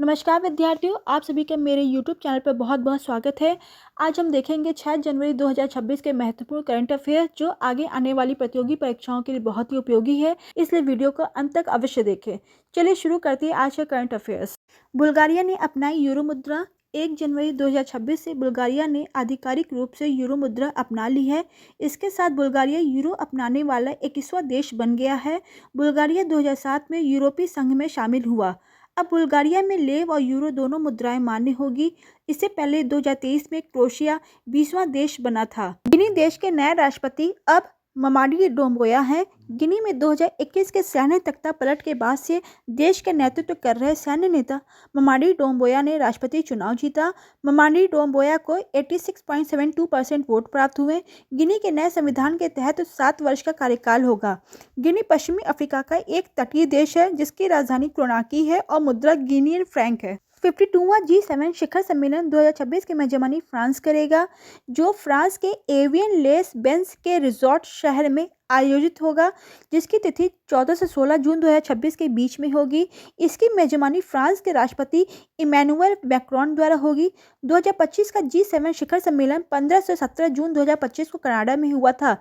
नमस्कार विद्यार्थियों, आप सभी का मेरे YouTube चैनल पर बहुत बहुत स्वागत है। आज हम देखेंगे 6 जनवरी 2026 के महत्वपूर्ण करंट अफेयर जो आगे आने वाली प्रतियोगी परीक्षाओं के लिए बहुत ही उपयोगी है, इसलिए वीडियो को अंत तक अवश्य देखें। चलिए शुरू करते हैं आज का करंट अफेयर्स। बुल्गारिया ने अपनाई यूरो मुद्रा। 1 जनवरी 2026 से बुल्गारिया ने आधिकारिक रूप से यूरो मुद्रा अपना ली है। इसके साथ बुल्गारिया यूरो अपनाने वाला 21वां देश बन गया है। बुल्गारिया 2007 में यूरोपीय संघ में शामिल हुआ। अब बुल्गारिया में लेव और यूरो दोनों मुद्राएं मान्य होगी। इससे पहले 2023 में क्रोएशिया 20वां देश बना था। गिनी देश के नए राष्ट्रपति अब ममाडी डोम्बोया हैं। गिनी में 2021 के सैन्य तख्ता पलट के बाद से देश का नेतृत्व कर रहे सैन्य नेता ममाडी डोम्बोया ने राष्ट्रपति चुनाव जीता। ममाडी डोम्बोया को 86.72% वोट प्राप्त हुए। गिनी के नए संविधान के तहत 7 वर्ष का कार्यकाल होगा। गिनी पश्चिमी अफ्रीका का एक तटीय देश है जिसकी राजधानी क्रोनाकी है और मुद्रा गिनियन फ्रैंक है। 52वां G7 शिखर सम्मेलन 2026 की मेजबानी फ्रांस करेगा, जो फ्रांस के एवियन लेस बेंस के रिजॉर्ट शहर में आयोजित होगा, जिसकी तिथि 14 से 16 जून 2026 के बीच में होगी। इसकी मेजबानी फ्रांस के राष्ट्रपति इमैनुअल मैक्रोन द्वारा होगी। 2025 का G7 शिखर सम्मेलन 15 से 17 जून 2025 को कनाडा में हुआ था।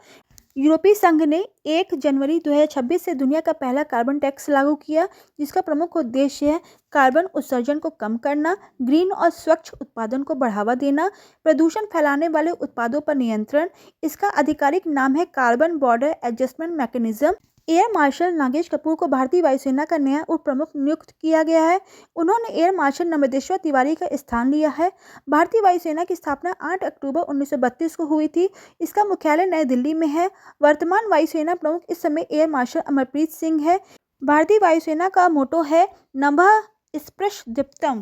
यूरोपीय संघ ने 1 जनवरी 2026 से दुनिया का पहला कार्बन टैक्स लागू किया, जिसका प्रमुख उद्देश्य है कार्बन उत्सर्जन को कम करना, ग्रीन और स्वच्छ उत्पादन को बढ़ावा देना, प्रदूषण फैलाने वाले उत्पादों पर नियंत्रण। इसका आधिकारिक नाम है carbon border adjustment mechanism. Air marshal Nagesh Kapoor को भारतीय वायुसेना का नया उप प्रमुख नियुक्त किया गया है। उन्होंने एयर मार्शल नमितेश्वर तिवारी का स्थान लिया है। भारतीय वायुसेना की स्थापना 8 अक्टूबर 1932 को हुई थी। इसका मुख्यालय नई दिल्ली में है। वर्तमान वायुसेना प्रमुख इस समय एयर मार्शल अमरप्रीत सिंह है। भारतीय वायुसेना का मोटो है नभः स्पृशदीप्तम्।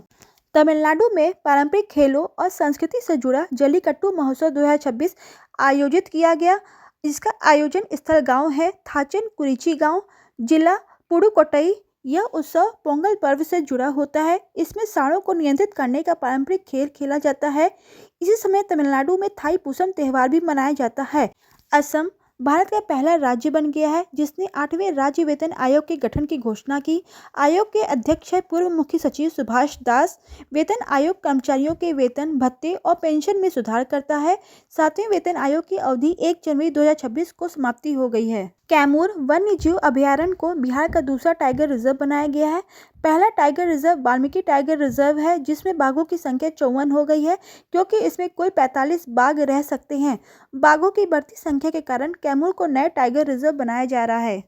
तमिलनाडु में पारंपरिक खेलों और संस्कृति से जुड़ा जल्लीकट्टू महोत्सव 2026 आयोजित किया गया। इसका आयोजन स्थल गांव है थाचन-कुरिची गांव, जिला पुडुकोट्टई। यह उत्सव पोंगल पर्व से जुड़ा होता है। इसमें सांडों को नियंत्रित करने का पारंपरिक खेल खेला जाता है। इसी समय तमिलनाडु में थाई पूसम त्योहार भी मनाया जाता है। असम भारत का पहला राज्य बन गया है जिसने 8वें राज्य वेतन आयोग के गठन की घोषणा की। आयोग के अध्यक्ष है पूर्व मुख्य सचिव सुभाष दास। वेतन आयोग कर्मचारियों के वेतन, भत्ते और पेंशन में सुधार करता है। 7वें वेतन आयोग की अवधि 1 जनवरी 2026 को समाप्ति हो गई है। कैमूर वन्य जीव अभयारण्य को बिहार का दूसरा टाइगर रिजर्व बनाया गया है। पहला tiger reserve Valmiki tiger reserve है, जिसमें बाघों की संख्या 54 हो गई है, क्योंकि इसमें कुल 45 बाघ रह सकते हैं। बाघों की बढ़ती संख्या के कारण कैमूर को नया टाइगर रिजर्व बनाया जा रहा है।